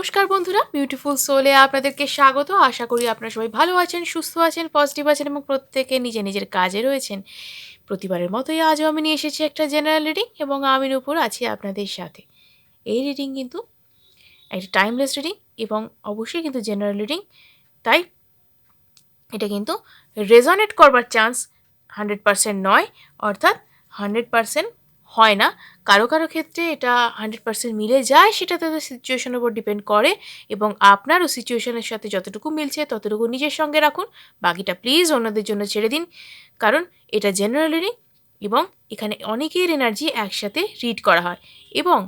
নমস্কার বন্ধুরা, বিউটিফুল সোলে আপনাদেরকে স্বাগত। আশা করি আপনারা সবাই ভালো আছেন, সুস্থ আছেন, পজিটিভ আছেন এবং প্রত্যেকে নিজের নিজের কাজে রয়েছেন। প্রতিবারের মতোই আজও আমি নিয়ে এসেছি একটা জেনারেল রিডিং এবং আমি নূপুর আছি আপনাদের সাথে। এই রিডিং কিন্তু একটা টাইমলেস রিডিং এবং অবশ্যই কিন্তু জেনারেল রিডিং, তাই এটা কিন্তু রেজনেট করবার চান্স 100% নয়, অর্থাৎ 100% হয় না। কারো কারো ক্ষেত্রে এটা 100% মিলে যায়, সেটা তাদের সিচুয়েশনের উপর ডিপেন্ড করে এবং আপনারও সিচুয়েশনের সাথে যতটুকু মিলছে ততটুকু নিজের সঙ্গে রাখুন, বাকিটা প্লিজ অন্যদের জন্য ছেড়ে দিন। কারণ এটা জেনারেল রিডিং এবং এখানে অনেকের এনার্জি একসাথে রিড করা হয় এবং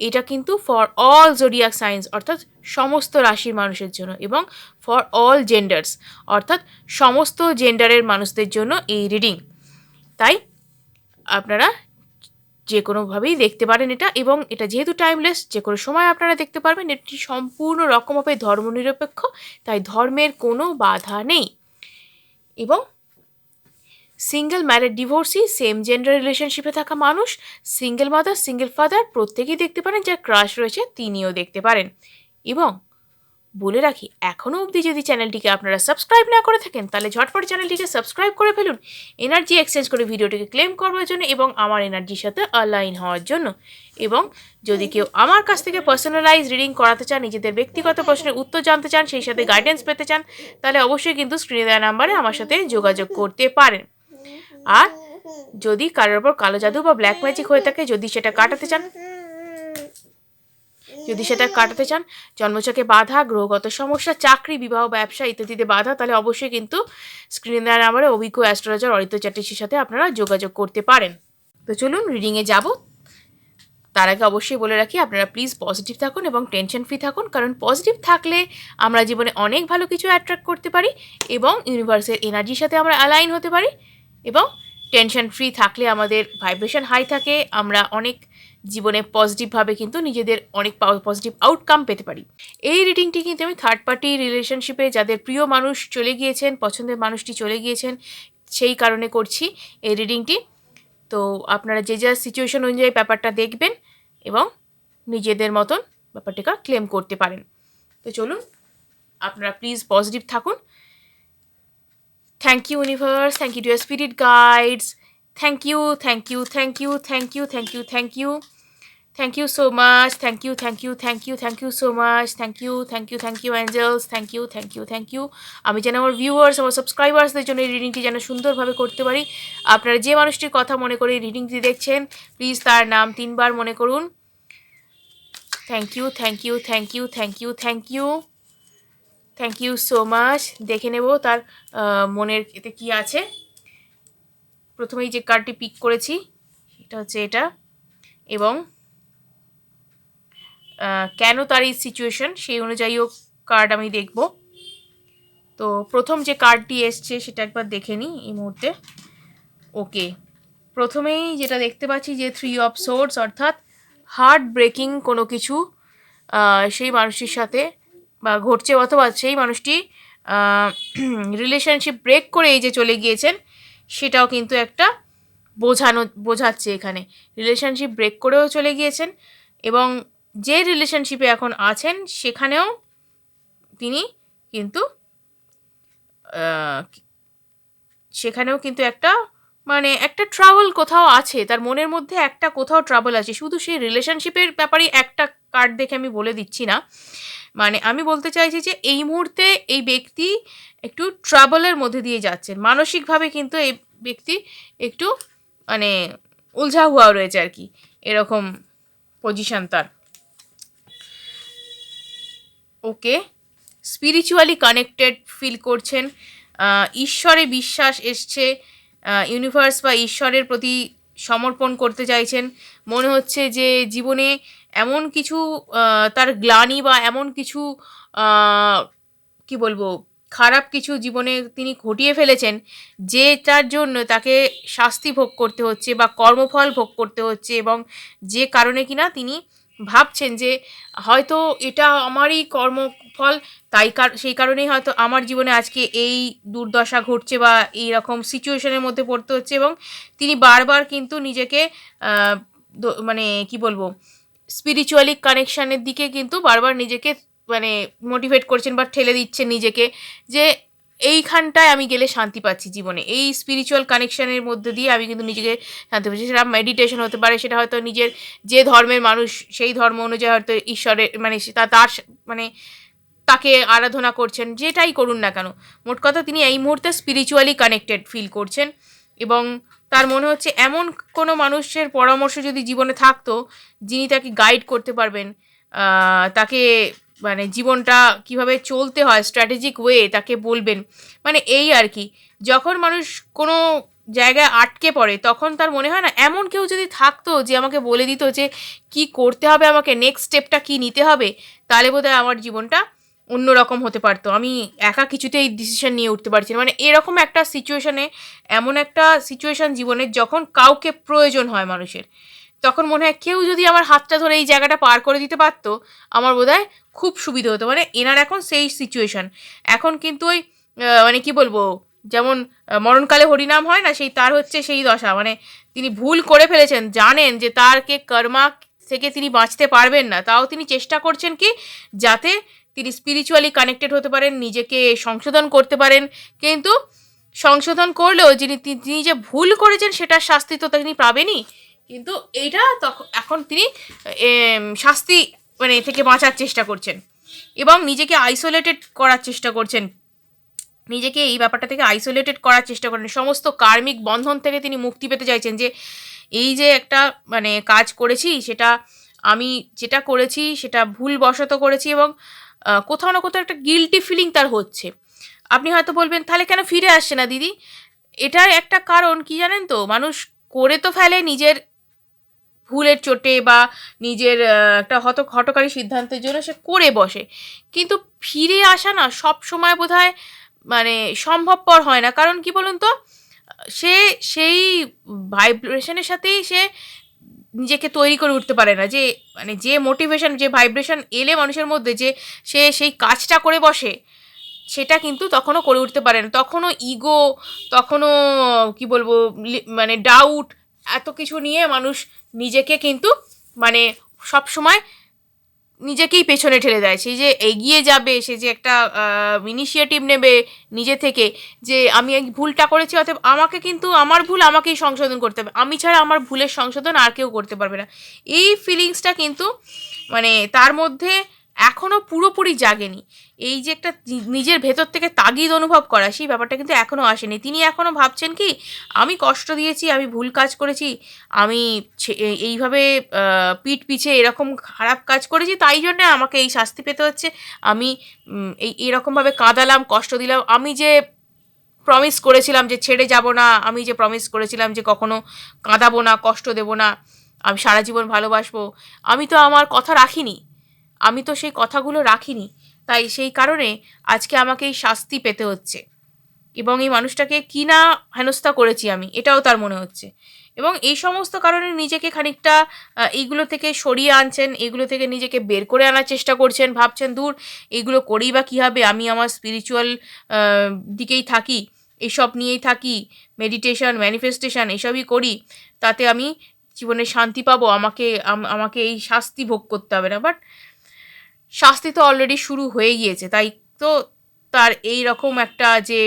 এটা কিন্তু ফর অল জোডিয়াক সাইন্স, অর্থাৎ সমস্ত রাশির মানুষের জন্য এবং ফর অল জেন্ডার্স, অর্থাৎ সমস্ত জেন্ডারের মানুষদের জন্য এই রিডিং। তাই আপনারা যে কোনোভাবেই দেখতে পারেন এটা, এবং এটা যেহেতু টাইমলেস, যে কোনো সময় আপনারা দেখতে পারবেন। এটি সম্পূর্ণ রকমভাবে ধর্মনিরপেক্ষ, তাই ধর্মের কোনো বাধা নেই। এবং single married, divorcee, same gender রিলেশনশিপে থাকা মানুষ, সিঙ্গেল মাদার, সিঙ্গেল ফাদার প্রত্যেকেই দেখতে পারেন। যার ক্রাশ রয়েছে তিনিও দেখতে পারেন। এবং বলে রাখি, এখনও অবধি যদি চ্যানেলটিকে আপনারা সাবস্ক্রাইব না করে থাকেন তাহলে ঝটপট চ্যানেলটিকে সাবস্ক্রাইব করে ফেলুন, এনার্জি এক্সচেঞ্জ করে ভিডিওটিকে ক্লেম করবার জন্য এবং আমার এনার্জির সাথে অ্যালাইন হওয়ার জন্য। এবং যদি কেউ আমার কাছ থেকে পার্সোনালাইজ রিডিং করাতে চান, নিজেদের ব্যক্তিগত প্রশ্নের উত্তর জানতে চান, সেই সাথে গাইডেন্স পেতে চান, তাহলে অবশ্যই কিন্তু স্ক্রিনে দেওয়া নাম্বারে আমার সাথে যোগাযোগ করতে পারেন। আর যদি কারোর ওপর কালো জাদু বা ব্ল্যাক ম্যাজিক হয়ে থাকে, যদি সেটা কাটাতে চান, জন্মছকে বাধা, গ্রহগত সমস্যা, চাকরি, বিবাহ, ব্যবসা ইত্যাদিতে বাধা, তাহলে অবশ্যই কিন্তু স্ক্রিনে দেওয়া নাম্বারে অভিজ্ঞ অ্যাস্ট্রোলজার অরিত্র চ্যাটার্জির সাথে আপনারা যোগাযোগ করতে পারেন। তো চলুন রিডিংয়ে যাব। তার আগে অবশ্যই বলে রাখি, আপনারা প্লিজ পজিটিভ থাকুন এবং টেনশন ফ্রি থাকুন, কারণ পজিটিভ থাকলে আমরা জীবনে অনেক ভালো কিছু অ্যাট্রাক্ট করতে পারি এবং ইউনিভার্সের এনার্জির সাথে আমরা অ্যালাইন হতে পারি। এবং টেনশন ফ্রি থাকলে আমাদের ভাইব্রেশন হাই থাকে, আমরা অনেক জীবনে পজিটিভভাবে কিন্তু নিজেদের অনেক পজিটিভ আউটকাম পেতে পারি। এই রিডিংটি কিন্তু আমি থার্ড পার্টি রিলেশনশিপে যাদের প্রিয় মানুষ চলে গিয়েছেন, পছন্দের মানুষটি চলে গিয়েছেন, সেই কারণে করছি এই রিডিংটি। তো আপনারা যে যা সিচুয়েশন অনুযায়ী ব্যাপারটা দেখবেন এবং নিজেদের মতন ব্যাপারটাকে ক্লেম করতে পারেন। তো চলুন, আপনারা প্লিজ পজিটিভ থাকুন। Thank you universe, thank you dear spirit guides, thank you, thank you, thank you, thank you, thank you, thank you, thank you so much, thank you, thank you, thank you, thank you so much, thank you, thank you, thank you angels, thank you, thank you, thank you. আমি যেন আমার viewers, আমার সাবস্ক্রাইবার্সদের জন্য এই রিডিংটি যেন সুন্দরভাবে করতে পারি। আপনারা যে মানুষটির কথা মনে করে এই রিডিংটি দেখছেন, প্লিজ তার নাম 3 বার মনে করুন। Thank you, thank you, thank you, thank you, thank you, thank you so much. দেখে নেব তার মনের এতে কী আছে। প্রথমেই যে কার্ডটি পিক করেছি সেটা হচ্ছে এটা, এবং কেন তার এই সিচুয়েশন সেই অনুযায়ীও কার্ড আমি দেখব। তো প্রথম যে কার্ডটি এসছে সেটা একবার দেখে নিই এই মুহূর্তে। ওকে, প্রথমেই যেটা দেখতে পাচ্ছি যে 3 অফ সোর্ডস, অর্থাৎ হার্ট ব্রেকিং কোনো কিছু সেই মানুষটির সাথে বা ঘটছে, অথবা সেই মানুষটি রিলেশনশিপ ব্রেক করে এই যে চলে গিয়েছেন, সেটাও কিন্তু একটা বোঝাচ্ছে এখানে। রিলেশনশিপ ব্রেক করেও চলে গিয়েছেন এবং যে রিলেশনশিপে এখন আছেন সেখানেও তিনি কিন্তু একটা মানে একটা ট্রাবল কোথাও আছে, তার মনের মধ্যে একটা কোথাও ট্রাবল আছে। শুধু সেই রিলেশনশিপের ব্যাপারেই একটা কার্ড দেখে আমি বলে দিচ্ছি না, মানে আমি বলতে চাইছি যে এই মুহূর্তে এই ব্যক্তি একটু ট্রাবলের মধ্যে দিয়ে যাচ্ছেন মানসিকভাবে, কিন্তু এই ব্যক্তি একটু মানে উলঝা হুয়া রয়েছে আর কি, এরকম পজিশন তার। ওকে, স্পিরিচুয়ালি কানেক্টেড ফিল করছেন, ঈশ্বরে বিশ্বাস এসছে, ইউনিভার্স বা ঈশ্বরের প্রতি সমর্পণ করতে চাইছেন। মনে হচ্ছে যে জীবনে এমন কিছু তার গ্লানি বা এমন কিছু কি বলবো, খারাপ কিছু জীবনে তিনি ঘটিয়ে ফেলেছেন, যেটার জন্য তাকে শাস্তি ভোগ করতে হচ্ছে বা কর্মফল ভোগ করতে হচ্ছে, এবং যে কারণে কিনা তিনি ভাবছেন যে হয়তো এটা আমারই কর্মফল, তাই সেই কারণেই হয়তো আমার জীবনে আজকে এই দুর্দশা ঘটছে বা এই রকম সিচুয়েশনের মধ্যে পড়তে হচ্ছে। এবং তিনি বারবার কিন্তু নিজেকে মানে কি বলবো, স্পিরিচুয়ালি কানেকশানের দিকে কিন্তু বারবার নিজেকে মানে মোটিভেট করছেন বা ঠেলে দিচ্ছেন নিজেকে যে এইখানটায় আমি গেলে শান্তি পাচ্ছি জীবনে, এই স্পিরিচুয়াল কানেকশনের মধ্যে দিয়ে আমি কিন্তু নিজেকে শান্তি পাচ্ছি। সেটা মেডিটেশন হতে পারে, সেটা হয়তো নিজের যে ধর্মের মানুষ সেই ধর্ম অনুযায়ী হয়তো ঈশ্বরের মানে তার মানে তাকে আরাধনা করছেন, যেটাই করুন না কেন, মোট কথা তিনি এই মুহূর্তে স্পিরিচুয়ালি কানেক্টেড ফিল করছেন। এবং তার মনে হচ্ছে এমন কোনো মানুষের পরামর্শ যদি জীবনে থাকতো যিনি তাকে গাইড করতে পারবেন, তাকে মানে জীবনটা কিভাবে চলতে হয় স্ট্র্যাটেজিক ওয়ে তাকে বলবেন, মানে এই আর কি। যখন মানুষ কোনো জায়গায় আটকে পড়ে তখন তার মনে হয় না এমন কেউ যদি থাকতো যে আমাকে বলে দিত যে কি করতে হবে, আমাকে নেক্সট স্টেপটা কি নিতে হবে, তাহলে বোধহয় আমার জীবনটা অন্যরকম হতে পারতো। আমি একা কিছুতেই ডিসিশন নিয়ে উঠতে পারছি না, মানে এরকম একটা সিচুয়েশনে, এমন একটা সিচুয়েশন জীবনে যখন কাউকে প্রয়োজন হয় মানুষের, তখন মনে হয় কেউ যদি আমার হাতটা ধরে এই জায়গাটা পার করে দিতে পারতো আমার বোধহয় খুব সুবিধা হতো। মানে এনার এখন সেই সিচুয়েশন, এখন কিন্তু ওই মানে কি বলবো, যেমন মরণকালে হরিনাম হয় না, সেই তার হচ্ছে সেই দশা। মানে তিনি ভুল করে ফেলেছেন, জানেন যে তারকে কর্মা থেকে তিনি বাঁচতে পারবেন না, তাও তিনি চেষ্টা করছেন কি যাতে তিনি স্পিরিচুয়ালি কানেক্টেড হতে পারেন, নিজেকে সংশোধন করতে পারেন। কিন্তু সংশোধন করলেও তিনি যে ভুল করেছেন সেটার শাস্তি তো তিনি পাবেনই, কিন্তু এইটা তখন এখন তিনি শাস্তি মানে থেকে বাঁচার চেষ্টা করছেন এবং নিজেকে আইসোলেটেড করার চেষ্টা করছেন, নিজেকে এই ব্যাপারটা থেকে আইসোলেটেড করার চেষ্টা করেন, সমস্ত কার্মিক বন্ধন থেকে তিনি মুক্তি পেতে চাইছেন। যে এই যে একটা মানে কাজ করেছি, সেটা আমি যেটা করেছি সেটা ভুলবশত করেছি এবং কোথাও না কোথাও একটা গিল্টি ফিলিং তার হচ্ছে। আপনি হয়তো বলবেন তাহলে কেন ফিরে আসছে না দিদি? এটার একটা কারণ কি জানেন তো, মানুষ করে তো ফেলে নিজের ভুলের চোটে বা নিজের একটা হঠকারী সিদ্ধান্তের জন্য সে করে বসে, কিন্তু ফিরে আসা না সব সময় বোধহয় মানে সম্ভবপর হয় না। কারণ কি বলুন তো, সে সেই ভাইব্রেশনের সাথেই সে নিজেকে তৈরি করে উঠতে পারে না, যে মানে যে মোটিভেশন যে ভাইব্রেশন এলে মানুষের মধ্যে যে সে সেই কাজটা করে বসে, সেটা কিন্তু তখনও করে উঠতে পারে না। তখনও ইগো, তখনও কি বলবো মানে ডাউট, এত কিছু নিয়ে মানুষ নিজেকে কিন্তু মানে সব সময় নিজেকেই পেছনে ঠেলে দেয়। সে যে এগিয়ে যাবে, সে যে একটা ইনিশিয়েটিভ নেবে নিজে থেকে, যে আমি এই ভুলটা করেছি অতএব আমাকে কিন্তু আমার ভুল আমাকেই সংশোধন করতে হবে, আমি ছাড়া আমার ভুলের সংশোধন আর কেউ করতে পারবে না। এই ফিলিংসটা কিন্তু মানে তার মধ্যে এখনও পুরোপুরি জাগেনি। এই যে একটা নিজের ভেতর থেকে তাগিদ অনুভব করা, সেই ব্যাপারটা কিন্তু এখনও আসেনি। তিনি এখনও ভাবছেন কি আমি কষ্ট দিয়েছি, আমি ভুল কাজ করেছি, আমি এইভাবে পিঠ পিছে এরকম খারাপ কাজ করেছি, তাই জন্যে আমাকে এই শাস্তি পেতে হচ্ছে। আমি এরকমভাবে কাঁদালাম, কষ্ট দিলাম, আমি যে প্রমিস করেছিলাম যে ছেড়ে যাব না, আমি যে প্রমিস করেছিলাম যে কখনো কাঁদাবো না, কষ্ট দেবো না, আমি সারা জীবন ভালোবাসবো, আমি তো আমার কথা রাখিনি, আমি তো সেই কথাগুলো রাখিনি, তাই সেই কারণে আজকে আমাকে এই শাস্তি পেতে হচ্ছে। এবং এই মানুষটাকে কী না হেনস্থা করেছি আমি, এটাও তার মনে হচ্ছে। এবং এই সমস্ত কারণে নিজেকে খানিকটা এইগুলো থেকে সরিয়ে আনছেন, এগুলো থেকে নিজেকে বের করে আনার চেষ্টা করছেন, ভাবছেন দূর এইগুলো করেই বা কী হবে, আমি আমার স্পিরিচুয়াল দিকেই থাকি, এইসব নিয়েই থাকি, মেডিটেশন ম্যানিফেস্টেশন এসবই করি, তাতে আমি জীবনে শান্তি পাবো, আমাকে এই শাস্তি ভোগ করতে হবে না। বাট শাস্তি তো অলরেডি শুরু হয়ে গিয়েছে, তাই তো তার এই রকম একটা যে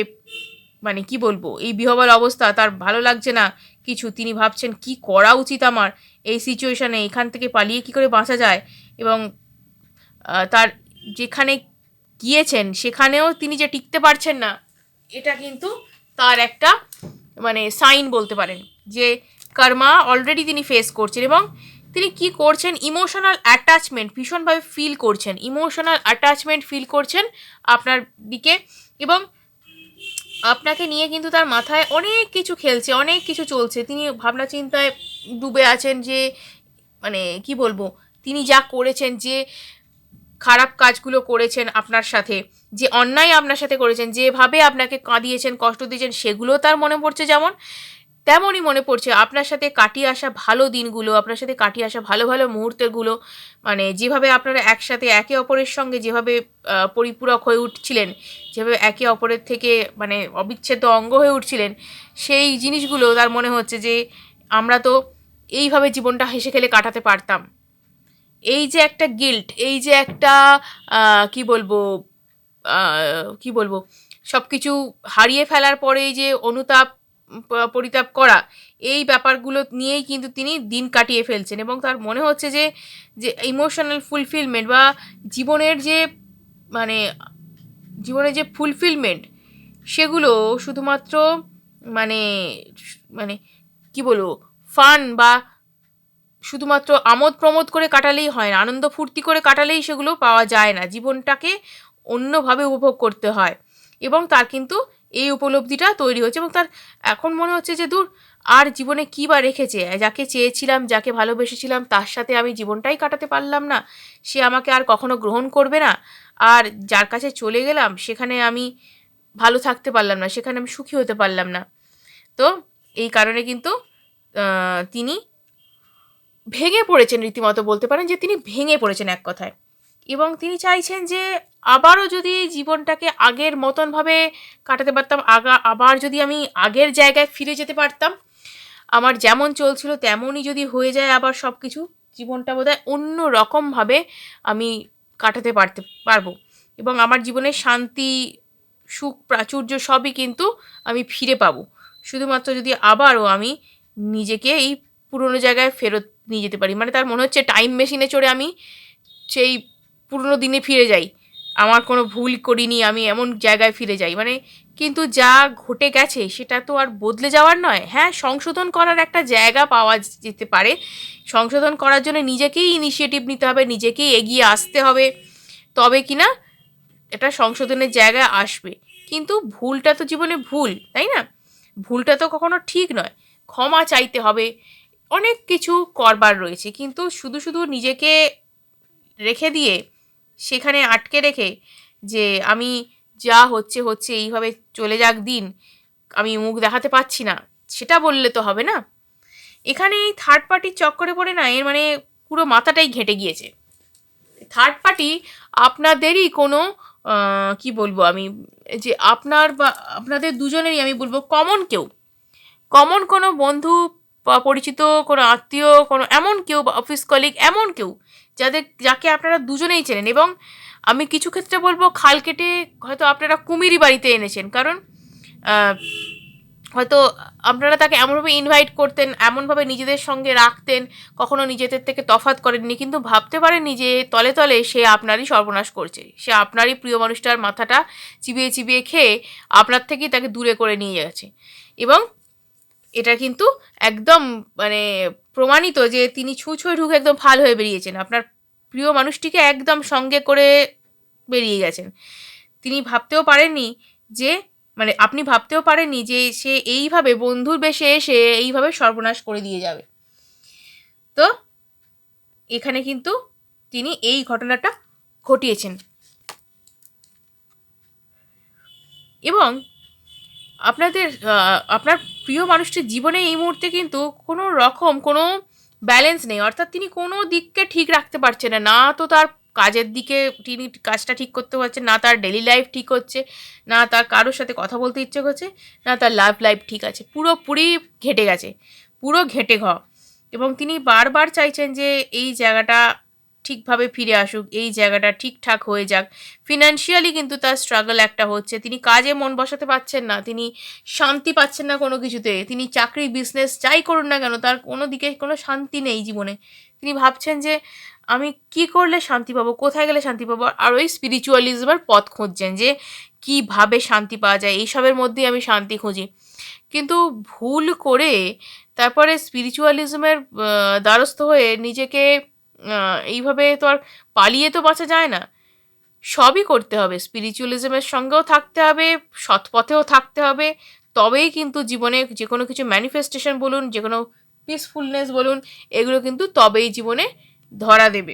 মানে কি বলবো এই বিহবল অবস্থা, তার ভালো লাগছে না কিছু। তিনি ভাবছেন কি করা উচিত আমার এই সিচুয়েশানে, এখান থেকে পালিয়ে কি করে বাঁচা যায়। এবং তার যেখানে গিয়েছেন সেখানেও তিনি যে টিকতে পারছেন না, এটা কিন্তু তার একটা মানে সাইন বলতে পারেন যে কর্মা অলরেডি তিনি ফেস করছেন। এবং তিনি কি করছেন, ইমোশনাল অ্যাটাচমেন্ট ভীষণভাবে ফিল করছেন, ইমোশনাল অ্যাটাচমেন্ট ফিল করছেন আপনার দিকে। এবং আপনাকে নিয়ে কিন্তু তার মাথায় অনেক কিছু খেলছে, অনেক কিছু চলছে, তিনি ভাবনা চিন্তায় ডুবে আছেন যে মানে কি বলবো, তিনি যা করেছেন, যে খারাপ কাজগুলো করেছেন আপনার সাথে, যে অন্যায় আপনার সাথে করেছেন, যেভাবে আপনাকে কাঁদিয়েছেন, কষ্ট দিয়েছেন, সেগুলো তার মনে পড়ছে। যেমন তেমনই মনে পড়ছে আপনার সাথে কাটিয়ে আসা ভালো দিনগুলো, আপনার সাথে কাটিয়ে আসা ভালো ভালো মুহূর্তগুলো, মানে যেভাবে আপনারা একসাথে একে অপরের সঙ্গে যেভাবে পরিপূরক হয়ে উঠছিলেন, যেভাবে একে অপরের থেকে মানে অবিচ্ছেদ্য অঙ্গ হয়ে উঠছিলেন, সেই জিনিসগুলো তার মনে হচ্ছে যে আমরা তো এইভাবে জীবনটা হেসে খেলে কাটাতে পারতাম। এই যে একটা গিল্ট, এই যে একটা কি বলবো কি বলবো সব কিছু হারিয়ে ফেলার পরে এই যে অনুতাপ পরিতাপ করা, এই ব্যাপারগুলো নিয়েই কিন্তু তিনি দিন কাটিয়ে ফেলছেন এবং তার মনে হচ্ছে যে যে ইমোশনাল ফুলফিলমেন্ট বা জীবনের যে মানে জীবনের যে ফুলফিলমেন্ট সেগুলো শুধুমাত্র মানে মানে কি বলবো ফান বা শুধুমাত্র আমোদ প্রমোদ করে কাটালেই হয় না, আনন্দ ফুর্তি করে কাটালেই সেগুলো পাওয়া যায় না, জীবনটাকে অন্যভাবে উপভোগ করতে হয়। এবং তার কিন্তু এই উপলব্ধিটা তৈরি হচ্ছে এবং তার এখন মনে হচ্ছে যে দূর আর জীবনে কী বা রেখেছে, যাকে চেয়েছিলাম যাকে ভালোবেসেছিলাম তার সাথে আমি জীবনটাই কাটাতে পারলাম না, সে আমাকে আর কখনো গ্রহণ করবে না, আর যার কাছে চলে গেলাম সেখানে আমি ভালো থাকতে পারলাম না, সেখানে আমি সুখী হতে পারলাম না। তো এই কারণে কিন্তু তিনি ভেঙে পড়েছেন, রীতিমতো বলতে পারেন যে তিনি ভেঙে পড়েছেন এক কথায়। এবং তিনি চাইছেন যে আবারও যদি জীবনটাকে আগের মতনভাবে কাটাতে পারতাম, আবার যদি আমি আগের জায়গায় ফিরে যেতে পারতাম, আমার যেমন চলছিল তেমনই যদি হয়ে যায় আবার সব কিছু, জীবনটা বোধহয় অন্য রকমভাবে আমি কাটাতে পারবো এবং আমার জীবনের শান্তি সুখ প্রাচুর্য সবই কিন্তু আমি ফিরে পাবো, শুধুমাত্র যদি আবারও আমি নিজেকে এই পুরনো জায়গায় ফেরত নিয়ে যেতে পারি। মানে তার মনে হচ্ছে টাইম মেশিনে চড়ে আমি সেই পুরনো দিনে ফিরে যাই, আমার কোনো ভুল করিনি, আমি এমন জায়গায় ফিরে যাই, মানে কিন্তু যা ঘটে গেছে সেটা তো আর বদলে যাওয়ার নয়। হ্যাঁ, সংশোধন করার একটা জায়গা পাওয়া যেতে পারে, সংশোধন করার জন্য নিজেকেই ইনিশিয়েটিভ নিতে হবে, নিজেকেই এগিয়ে আসতে হবে, তবে কি না এটা সংশোধনের জায়গায় আসবে। কিন্তু ভুলটা তো জীবনে ভুল, তাই না? ভুলটা তো কখনো ঠিক নয়, ক্ষমা চাইতে হবে, অনেক কিছু করবার রয়েছে, কিন্তু শুধু শুধু নিজেকে রেখে দিয়ে সেখানে আটকে রেখে যে আমি যা হচ্ছে হচ্ছে এইভাবে চলে যাক দিন, আমি মুখ দেখাতে পারছি না, সেটা বললে তো হবে না। এখানে এই থার্ড পার্টির চক্করে পড়ে না এর মানে পুরো মাথাটাই ঘেঁটে গিয়েছে। থার্ড পার্টি আপনাদেরই কোনো কি বলবো আমি, যে আপনার বা আপনাদের দুজনেরই আমি বলবো কমন কেউ, কমন কোনো বন্ধু বা পরিচিত কোনো আত্মীয়, কোনো এমন কেউ বা অফিস কলিগ, এমন কেউ যাকে আপনারা দুজনেই চেনেন এবং আমি কিছু ক্ষেত্রে বলবো খাল কেটে হয়তো আপনারা কুমিরই বাড়িতে এনেছেন, কারণ হয়তো আপনারা তাকে এমনভাবে ইনভাইট করতেন, এমনভাবে নিজেদের সঙ্গে রাখতেন, কখনো নিজেদের থেকে তফাৎ করেননি, কিন্তু ভাবতে পারেননি যে তলে তলে সে আপনারই সর্বনাশ করছে, সে আপনারই প্রিয় মানুষটার মাথাটা চিবিয়ে চিবিয়ে খেয়ে আপনার থেকেই তাকে দূরে করে নিয়ে যাচ্ছে। এবং এটা কিন্তু একদম মানে প্রমাণিত যে তিনি ছুঁয়ে ঢুকে একদম ফাল হয়ে বেরিয়েছেন, আপনার প্রিয় মানুষটিকে একদম সঙ্গে করে বেরিয়ে গেছেন। তিনি ভাবতেও পারেননি যে মানে আপনি ভাবতেও পারেননি যে সে এইভাবে বন্ধুর বেশে এসে এইভাবে সর্বনাশ করে দিয়ে যাবে। তো এখানে কিন্তু তিনি এই ঘটনাটা ঘটিয়েছেন এবং আপনার প্রিয় মানুষটির জীবনে এই মুহূর্তে কিন্তু কোনো রকম কোনো ব্যালেন্স নেই, অর্থাৎ তিনি কোনো দিককে ঠিক রাখতে পারছেন না, না তো তার কাজের দিকে তিনি কাজটা ঠিক করতে পারছেন, না তার ডেলি লাইফ ঠিক হচ্ছে, না তার কারোর সাথে কথা বলতে ইচ্ছে করছে, না তার লাভ লাইফ ঠিক আছে, পুরোপুরি ঘেঁটে গেছে, পুরো ঘেঁটে এবং তিনি বারবার চাইছেন যে এই জায়গাটা ঠিকভাবে ফিরে আসুক, এই জায়গাটা ঠিকঠাক হয়ে যাক। ফিনান্সিয়ালি কিন্তু তার স্ট্রাগল একটা হচ্ছে, তিনি কাজে মন বসাতে পারছেন না, তিনি শান্তি পাচ্ছেন না কোনো কিছুতে, তিনি চাকরি বিজনেস যাই করুন না কেন তার কোনো দিকে কোনো শান্তি নেই জীবনে। তিনি ভাবছেন যে আমি কি করলে শান্তি পাবো, কোথায় গেলে শান্তি পাবো, আর ওই স্পিরিচুয়ালিজমের পথ খুঁজছেন যে কীভাবে শান্তি পাওয়া যায়, এইসবের মধ্যেই আমি শান্তি খুঁজি। কিন্তু ভুল করে তারপরে স্পিরিচুয়ালিজমের দ্বারস্থ হয়ে নিজেকে এইভাবে তো আর পালিয়ে তো বাঁচা যায় না, সবই করতে হবে, স্পিরিচুয়ালিজমের সঙ্গেও থাকতে হবে, সৎ পথেও থাকতে হবে, তবেই কিন্তু জীবনে যে কোনো কিছু ম্যানিফেস্টেশন বলুন, যে কোনো পিসফুলনেস বলুন, এগুলো কিন্তু তবেই জীবনে ধরা দেবে।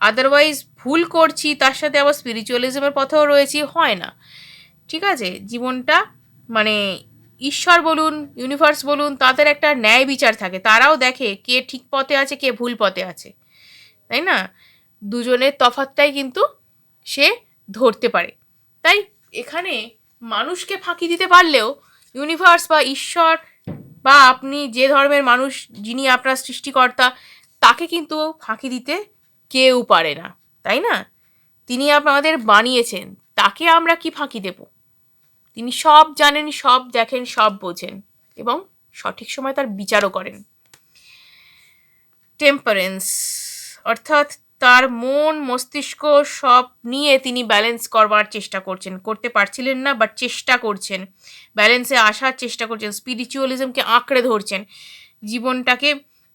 আদারওয়াইজ ভুল করছি তার সাথে আবার স্পিরিচুয়ালিজমের পথেও রয়েছি, হয় না। ঠিক আছে, জীবনটা মানে ঈশ্বর বলুন ইউনিভার্স বলুন তাদের একটা ন্যায় বিচার থাকে, তারাও দেখে কে ঠিক পথে আছে কে ভুল পথে আছে, তাই না? দুজনের তফাৎটাই কিন্তু সে ধরতে পারে। তাই এখানে মানুষকে ফাঁকি দিতে পারলেও ইউনিভার্স বা ঈশ্বর বা আপনি যে ধর্মের মানুষ যিনি আপনার সৃষ্টিকর্তা তাকে কিন্তু ফাঁকি দিতে কেউ পারে না, তাই না? তিনি আমাদের বানিয়েছেন, তাকে আমরা কি ফাঁকি দেব? তিনি সব জানেন, সব দেখেন, সব বোঝেন এবং সঠিক সময় তার বিচারও করেন। টেম্পারেন্স অর্থাৎ তার মন মস্তিষ্ক সব নিয়ে তিনি ব্যালেন্স করবার চেষ্টা করছেন, করতে পারছিলেন না বাট চেষ্টা করছেন, ব্যালেন্সে আসার চেষ্টা করছেন, স্পিরিচুয়ালিজমকে আঁকড়ে ধরছেন, জীবনটাকে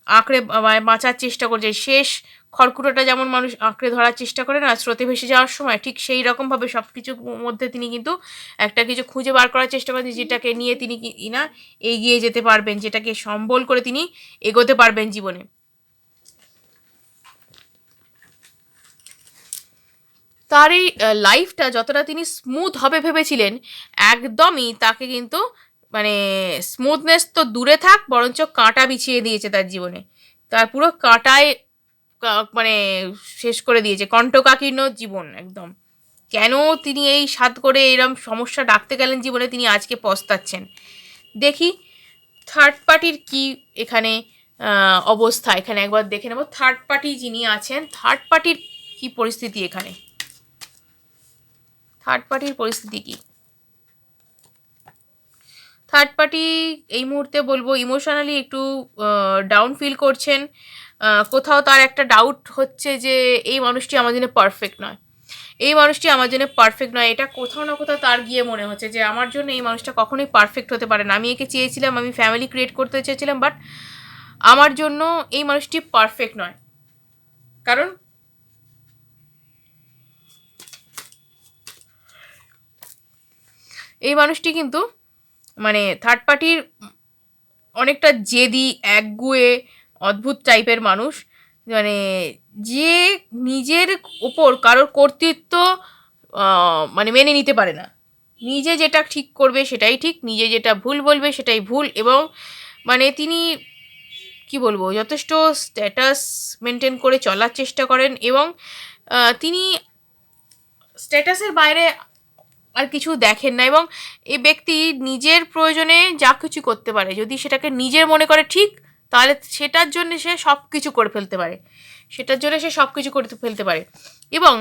আঁকড়ে বাঁচার চেষ্টা করছেন। শেষ খড়কুটোটা যেমন মানুষ আঁকড়ে ধরার চেষ্টা করে না স্রোতে ভেসে যাওয়ার সময়, ঠিক সেই রকমভাবে সব কিছুর মধ্যে তিনি কিন্তু একটা কিছু খুঁজে বার করার চেষ্টা করছেন, যেটাকে নিয়ে তিনি কি না এগিয়ে যেতে পারবেন, যেটাকে সম্বল করে তিনি এগোতে পারবেন জীবনে। তার এই লাইফটা যতটা তিনি স্মুথ হবে ভেবেছিলেন, একদমই তাকে কিন্তু মানে স্মুথনেস তো দূরে থাক, বরঞ্চ কাঁটা বিছিয়ে দিয়েছে তার জীবনে। তার পুরো কাঁটায় মানে শেষ করে দিয়েছে, কণ্টকাকীর্ণ জীবন একদম। কেন তিনি এই সাত করে এরম সমস্যা ডাকতে গেলেন জীবনে, তিনি আজকে পস্তাচ্ছেন। দেখি থার্ড পার্টির কি এখানে অবস্থা, এখানে একবার দেখে নেব থার্ড পার্টি যিনি আছেন, থার্ড পার্টির কি পরিস্থিতি, এখানে থার্ড পার্টির পরিস্থিতি কি। থার্ড পার্টি এই মুহূর্তে বলবো ইমোশনালি একটু ডাউন ফিল করছেন। কোথাও তার একটা ডাউট হচ্ছে যে এই মানুষটি আমার জন্য পারফেক্ট নয়, এই মানুষটি আমার জন্য পারফেক্ট নয়। এটা কোথাও না কোথাও তার গিয়ে মনে হচ্ছে যে আমার জন্য এই মানুষটা কখনোই পারফেক্ট হতে পারে না। আমি একে চেয়েছিলাম, আমি ফ্যামিলি ক্রিয়েট করতে চেয়েছিলাম, বাট আমার জন্য এই মানুষটি পারফেক্ট নয়। কারণ এই মানুষটি কিন্তু মানে থার্ড পার্টির অনেকটা জেদি, একগুঁয়ে, অদ্ভুত টাইপের মানুষ। মানে যে নিজের ওপর কারোর কর্তৃত্ব মানে মেনে নিতে পারে না। নিজে যেটা ঠিক করবে সেটাই ঠিক, নিজে যেটা ভুল বলবে সেটাই ভুল। এবং মানে তিনি কি বলবো যথেষ্ট স্ট্যাটাস মেনটেন করে চলার চেষ্টা করেন এবং তিনি স্ট্যাটাসের বাইরে আর কিছু দেখেন না। এবং এই ব্যক্তি নিজের প্রয়োজনে যা কিছু করতে পারে, যদি সেটাকে নিজের মনে করে ঠিক, তাহলে সেটার জন্য সে সব কিছু করে ফেলতে পারে, সেটার জন্য সে সব কিছু করে ফেলতে পারে। এবং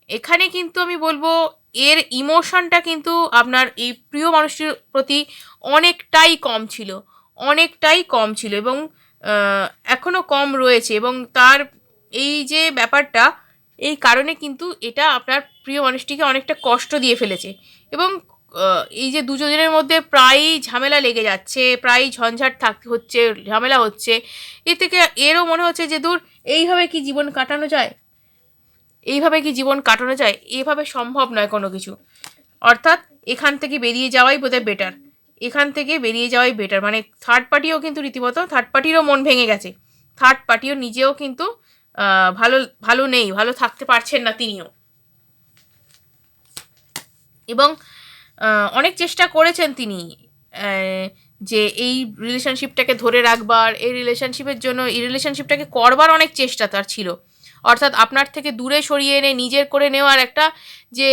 এখানে কিন্তু আমি বলবো এর ইমোশনটা কিন্তু আপনার এই প্রিয় মানুষটির প্রতি অনেকটাই কম ছিল, অনেকটাই কম ছিল এবং এখনও কম রয়েছে। এবং তার এই যে ব্যাপারটা, এই কারণে কিন্তু এটা আপনার প্রিয় মানুষটিকে অনেকটা কষ্ট দিয়ে ফেলেছে। এবং এই যে দুজনের মধ্যে প্রায়ই ঝামেলা লেগে যাচ্ছে, প্রায়ই ঝঞ্ঝাট হচ্ছে, ঝামেলা হচ্ছে, এ থেকে এরও মনে হচ্ছে যে দূর, এইভাবে কি জীবন কাটানো যায়, এইভাবে কি জীবন কাটানো যায়, এভাবে সম্ভব নয় কোনো কিছু। অর্থাৎ এখান থেকে বেরিয়ে যাওয়াই বোধহয় বেটার, এখান থেকে বেরিয়ে যাওয়াই বেটার। মানে থার্ড পার্টিও কিন্তু রীতিমতো, থার্ড পার্টিরও মন ভেঙে গেছে, থার্ড পার্টিও নিজেও কিন্তু ভালো ভালো নেই, ভালো থাকতে পারছেন না তিনিও। এবং অনেক চেষ্টা করেছেন তিনি যে এই রিলেশনশিপটাকে ধরে রাখবার, এই রিলেশনশিপের জন্য, এই রিলেশনশিপটাকে করবার অনেক চেষ্টা তার ছিল। অর্থাৎ আপনার থেকে দূরে সরিয়ে এনে নিজের করে নেওয়ার একটা যে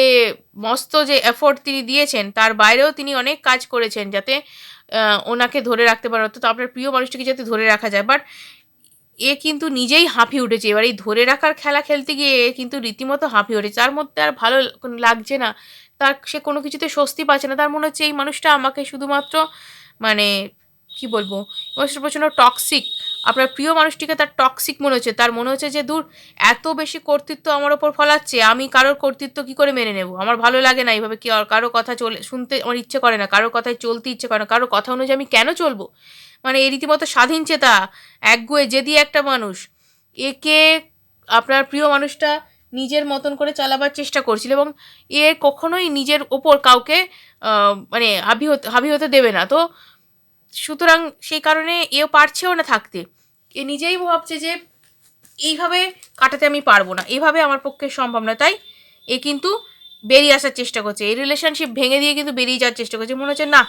মস্ত যে এফোর্ট তিনি দিয়েছেন, তার বাইরেও তিনি অনেক কাজ করেছেন যাতে ওনাকে ধরে রাখতে পারেন, অর্থাৎ আপনার প্রিয় মানুষটিকে যাতে ধরে রাখা যায়। বাট এ কিন্তু নিজেই হাঁপিয়ে উঠেছে, এবার এই ধরে রাখার খেলা খেলতে গিয়ে এ কিন্তু রীতিমতো হাঁপিয়ে উঠেছে, তার মধ্যে আর ভালো লাগছে না, তার সে কোনো কিছুতে স্বস্তি পাচ্ছে না। তার মনে হচ্ছে এই মানুষটা আমাকে শুধুমাত্র মানে কি বলবো, মানুষটা প্রচণ্ড টক্সিক, আপনার প্রিয় মানুষটিকে তার টক্সিক মনে হচ্ছে। তার মনে হচ্ছে যে দূর, এত বেশি কর্তৃত্ব আমার ওপর ফলাচ্ছে, আমি কারোর কর্তৃত্ব কী করে মেনে নেব, আমার ভালো লাগে না এইভাবে, কি কারো কথা শুনতে আমার ইচ্ছে করে না, কারোর কথায় চলতে ইচ্ছে করে না, কারোর কথা অনুযায়ী আমি কেন চলবো। মানে এই রীতিমতো স্বাধীন চেতা, একগুঁয়ে জেদি একটা মানুষ, একে আপনার প্রিয় মানুষটা নিজের মতন করে চালাবার চেষ্টা করছিল এবং এ কখনোই নিজের ওপর কাউকে মানে হাবি হতে দেবে না। তো সুতরাং সেই কারণে এও পারছেও না থাকতে, এ নিজেই ভাবছে যে এইভাবে কাটাতে আমি পারবো না, এইভাবে আমার পক্ষে সম্ভব না। তাই এ কিন্তু বেরিয়ে আসার চেষ্টা করছে, এই রিলেশনশিপ ভেঙে দিয়ে কিন্তু বেরিয়ে যাওয়ার চেষ্টা করছে। মনে হচ্ছে না,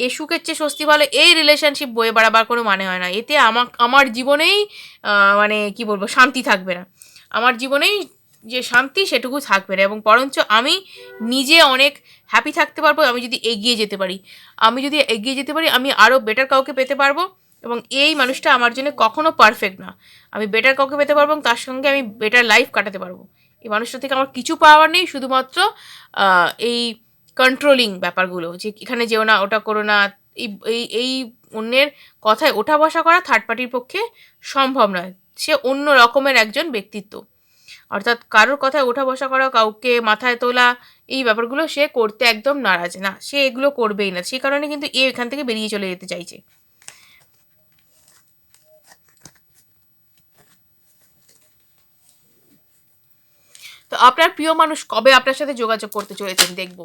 এ সুখের চেয়ে স্বস্তি ভালো, এই রিলেশনশিপ বয়ে বেড়াবার কোনো মানে হয় না, এতে আমার জীবনেই মানে কি বলবো শান্তি থাকবে না, আমার জীবনেই যে শান্তি সেটুকু থাকবে না। এবং বরঞ্চ আমি নিজে অনেক হ্যাপি থাকতে পারবো আমি যদি এগিয়ে যেতে পারি, আমি যদি এগিয়ে যেতে পারি, আমি আরও বেটার কাউকে পেতে পারবো, এবং এই মানুষটা আমার জন্য কখনো পারফেক্ট না। আমি বেটার কাউকে পেতে পারবো এবং তার সঙ্গে আমি বেটার লাইফ কাটাতে পারবো। এই মানুষটা থেকে আমার কিছু পাওয়ার নেই, শুধুমাত্র এই কন্ট্রোলিং ব্যাপারগুলো, যে এখানে যেও না, ওটা করো না, এই এই এই অন্যের কথায় ওঠা বসা করা থার্ড পার্টির পক্ষে সম্ভব নয়। সে অন্য রকমের একজন ব্যক্তিত্ব, অর্থাৎ কারোর কথায় ওঠা বসা করা, কাউকে মাথায় তোলা, এই ব্যাপারগুলো সে করতে একদম নারাজ না, সে এগুলো করবেই না। সেই কারণে কিন্তু এ এখান থেকে বেরিয়ে চলে যেতে চাইছে। তো আপনার প্রিয় মানুষ কবে আপনার সাথে যোগাযোগ করতে চলেছেন দেখব।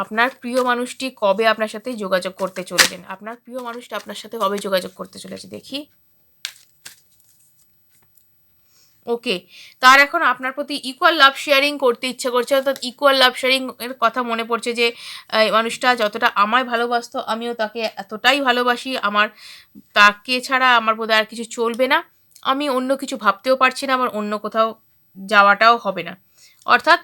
আপনার প্রিয় মানুষটি কবে আপনার সাথে যোগাযোগ করতে চলেছেন, আপনার প্রিয় মানুষটা আপনার সাথে কবে যোগাযোগ করতে চলেছে দেখি। ওকে, তার এখন আপনার প্রতি ইকুয়াল লাভ শেয়ারিং করতে ইচ্ছে করছে, অর্থাৎ ইকুয়াল লাভ শেয়ারিং এর কথা মনে পড়ছে যে মানুষটা যতটা আমায় ভালোবাসতো আমিও তাকে এতটাই ভালোবাসি, আমার তাকে ছাড়া আমার বোধহয় আর কিছু চলবে না, আমি অন্য কিছু ভাবতেও পারছি না, আমার অন্য কোথাও যাওয়াটাও হবে না। অর্থাৎ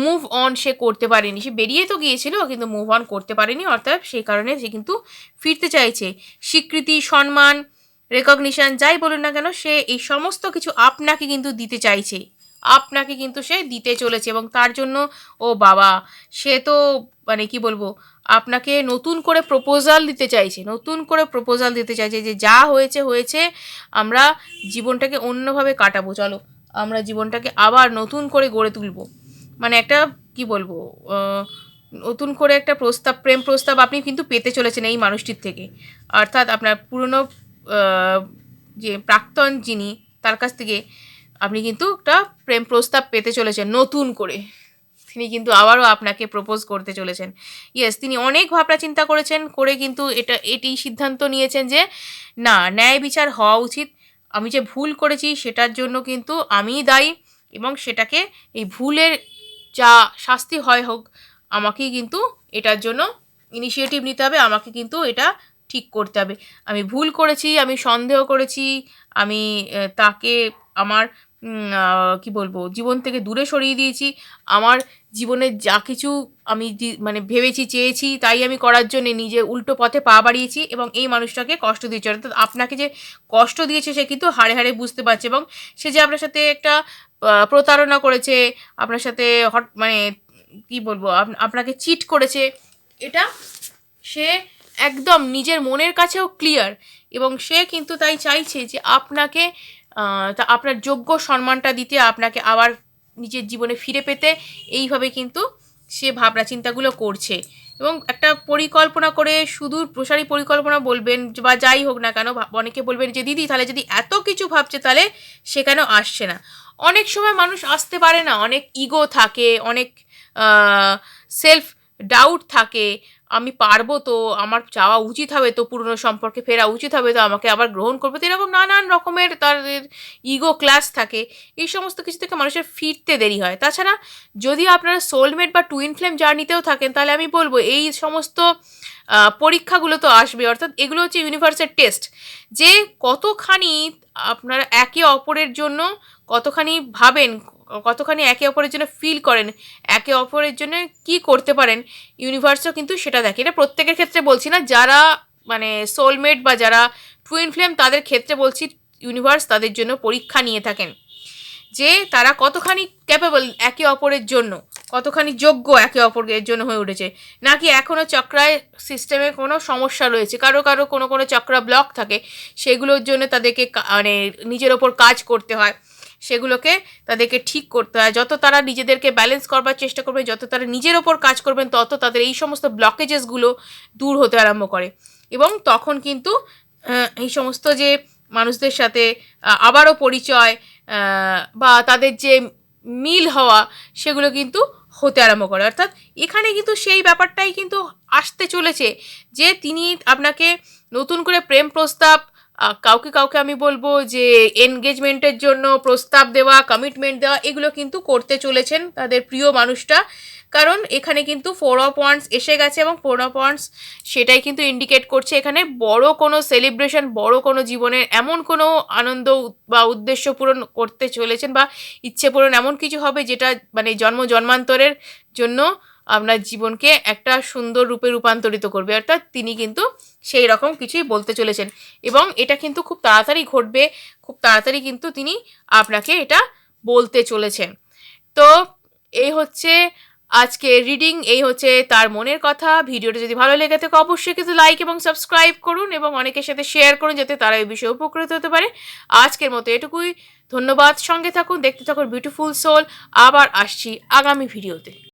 মুভ অন সে করতে পারেনি, সে বেরিয়ে তো গিয়েছিল কিন্তু মুভ অন করতে পারেনি, অর্থাৎ সেই কারণে সে কিন্তু ফিরতে চাইছে। স্বীকৃতি, সম্মান, রেকগনিশন যাই বলুন না কেন, সে এই সমস্ত কিছু আপনাকে কিন্তু দিতে চাইছে, আপনাকে কিন্তু সে দিতে চলেছে। এবং তার জন্য ও বাবা, সে তো মানে কি বলবো, আপনাকে নতুন করে প্রপোজাল দিতে চাইছে, নতুন করে প্রপোজাল দিতে চাইছে যে যা হয়েছে হয়েছে, আমরা জীবনটাকে অন্যভাবে কাটাবো, চলো আমরা জীবনটাকে আবার নতুন করে গড়ে তুলবো। মানে একটা কি বলবো, নতুন করে একটা প্রস্তাব, প্রেম প্রস্তাব আপনি কিন্তু পেতে চলেছেন এই মানুষটির থেকে। অর্থাৎ আপনার পুরনো যে প্রাক্তন যিনি, তার কাছ থেকে আপনি কিন্তু একটা প্রেম প্রস্তাব পেতে চলেছেন নতুন করে। তিনি কিন্তু আবারও আপনাকে প্রপোজ করতে চলেছেন। ইয়েস, তিনি অনেক ভাবনা চিন্তা করেছেন, করে কিন্তু এটি সিদ্ধান্ত নিয়েছেন যে না, ন্যায় বিচার হওয়া উচিত, আমি যে ভুল করেছি সেটার জন্য কিন্তু আমিই দায়ী, এবং সেটাকে এই ভুলের যা শাস্তি হয় হোক, আমাকেই কিন্তু এটার জন্য ইনিশিয়েটিভ নিতে হবে, আমাকে কিন্তু এটা ঠিক করতে হবে। আমি ভুল করেছি, আমি সন্দেহ করেছি, আমি তাকে আমার কি বলবো, জীবন থেকে দূরে সরিয়ে দিয়েছি, আমার জীবনের যা কিছু আমি মানে ভেবেছি, চেয়েছি, তাই আমি করার জন্যে নিজে উল্টো পথে পা বাড়িয়েছি এবং এই মানুষটাকে কষ্ট দিয়েছি। অর্থাৎ আপনাকে যে কষ্ট দিয়েছে সে কিন্তু হাড়ে হাড়ে বুঝতে পারছে, এবং সে যে আপনার সাথে একটা প্রতারণা করেছে, আপনার সাথে মানে কি বলবো, আপনাকে চিট করেছে, এটা সে একদম নিজের মনের কাছেও ক্লিয়ার, এবং সে কিন্তু তাই চাইছে যে আপনাকে তা আপনার যোগ্য সম্মানটা দিতে, আপনাকে আবার নিজের জীবনে ফিরে পেতে, এইভাবে কিন্তু সে ভাবনা চিন্তাগুলো করছে। এবং একটা পরিকল্পনা করে, সুদূর প্রসারী পরিকল্পনা বলবেন বা যাই হোক না কেন, অনেকে বলবেন যে দিদি তাহলে যদি এত কিছু ভাবছে তাহলে সে কেন আসছে না। অনেক সময় মানুষ আসতে পারে না, অনেক ইগো থাকে, অনেক সেলফ ডাউট থাকে, আমি পারবো তো, আমার যাওয়া উচিত হবে তো, পুরনো সম্পর্কে ফেরা উচিত হবে তো, আমাকে আবার গ্রহণ করবে তো, এরকম নানান রকমের তাদের ইগো ক্লাস থাকে। এই সমস্ত কিছু থেকে মানুষের ফিরতে দেরি হয়। তাছাড়া যদি আপনারা সোলমেট বা টুইন ফ্লেম জার্নিতেও থাকেন, তাহলে আমি বলবো এই সমস্ত পরীক্ষাগুলো তো আসবে, অর্থাৎ এগুলো হচ্ছে ইউনিভার্সের টেস্ট, যে কতখানি আপনারা একে অপরের জন্য কতখানি ভাবেন, কতখানি একে অপরের জন্য ফিল করেন, একে অপরের জন্য কি করতে পারেন, ইউনিভার্সও কিন্তু সেটা দেখে। এটা প্রত্যেকের ক্ষেত্রে বলছি না, যারা মানে সোলমেট বা যারা টুইন ফ্লেম তাদের ক্ষেত্রে বলছি, ইউনিভার্স তাদের জন্য পরীক্ষা নিয়ে থাকেন যে তারা কতখানি ক্যাপেবল একে অপরের জন্য, কতখানি যোগ্য একে অপরের জন্য হয়ে উঠেছে, নাকি এখনও চক্রায় সিস্টেমে কোনো সমস্যা রয়েছে, কারো কারো কোনো কোনো চক্রা ব্লক থাকে, সেগুলোর জন্য তাদেরকে মানে নিজের ওপর কাজ করতে হয়, সেগুলোকে তাদেরকে ঠিক করতে হয়। যত তারা নিজেদেরকে ব্যালেন্স করবার চেষ্টা করবে, যত তারা নিজের ওপর কাজ করবেন, তত তাদের এই সমস্ত ব্লকেজেসগুলো দূর হতে আরম্ভ করে, এবং তখন কিন্তু এই সমস্ত যে মানুষদের সাথে আবারও পরিচয় বা তাদের যে মিল হওয়া, সেগুলো কিন্তু হতে আরম্ভ করে। অর্থাৎ এখানে কিন্তু সেই ব্যাপারটাই কিন্তু আসতে চলেছে যে তিনি আপনাকে নতুন করে প্রেম প্রস্তাব, কাউকে কাউকে আমি বলবো যে এনগেজমেন্টের জন্য প্রস্তাব দেওয়া, কমিটমেন্ট দেওয়া, এগুলো কিন্তু করতে চলেছেন তাদের প্রিয় মানুষটা। কারণ এখানে কিন্তু 4 অফ ওয়ান্ডস এসে গেছে, এবং 4 অফ ওয়ান্ডস সেটাই কিন্তু ইন্ডিকেট করছে এখানে বড় কোনো সেলিব্রেশন, বড় কোনো জীবনের এমন কোনো আনন্দ বা উদ্দেশ্য পূরণ করতে চলেছেন, বা ইচ্ছে পূরণ এমন কিছু হবে যেটা মানে জন্ম জন্মান্তরের জন্য আপনার জীবনকে একটা সুন্দর রূপে রূপান্তরিত করবে, অর্থাৎ তিনি কিন্তু সেই রকম কিছুই বলতে চলেছেন এবং এটা কিন্তু খুব তাড়াতাড়ি ঘটবে, খুব তাড়াতাড়ি কিন্তু তিনি আপনাকে এটা বলতে চলেছেন। তো এই হচ্ছে আজকে রিডিং, এই হচ্ছে তার মনের কথা। ভিডিওটা যদি ভালো লেগে থাকে অবশ্যই কিন্তু লাইক এবং সাবস্ক্রাইব করুন এবং অনেকের সাথে শেয়ার করুন যাতে তারা এই বিষয়ে উপকৃত হতে পারে। আজকের মতো এটুকুই, ধন্যবাদ। সঙ্গে থাকুন, দেখতে থাকুন বিউটিফুল সোল। আবার আসছি আগামী ভিডিওতে।